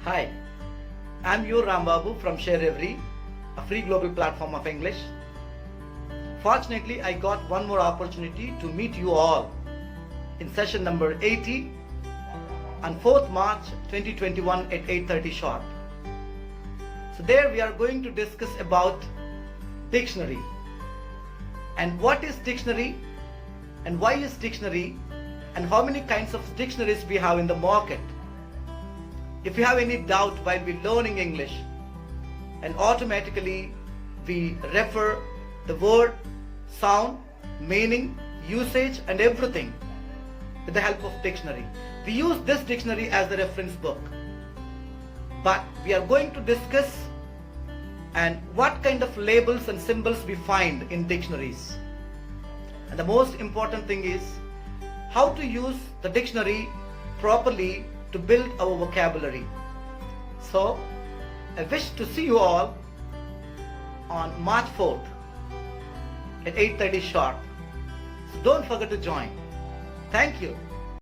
Hi, I'm your Rambabu from sharEvery, a free global platform of English. Fortunately, I got one more opportunity to meet you all in session number 80 on 4th March 2021 at 8:30 sharp. So there we are going to discuss about dictionary and what is dictionary and why is dictionary and how many kinds of dictionaries we have in the market. If you have any doubt while we learning English, and automatically we refer the word, sound, meaning, usage and everything with the help of dictionary. We use this dictionary as the reference book. But we are going to discuss and what kind of labels and symbols we find in dictionaries. And the most important thing is how to use the dictionary properly to build our vocabulary. So, I wish to see you all on March 4th at 8:30 sharp. So don't forget to join. Thank you.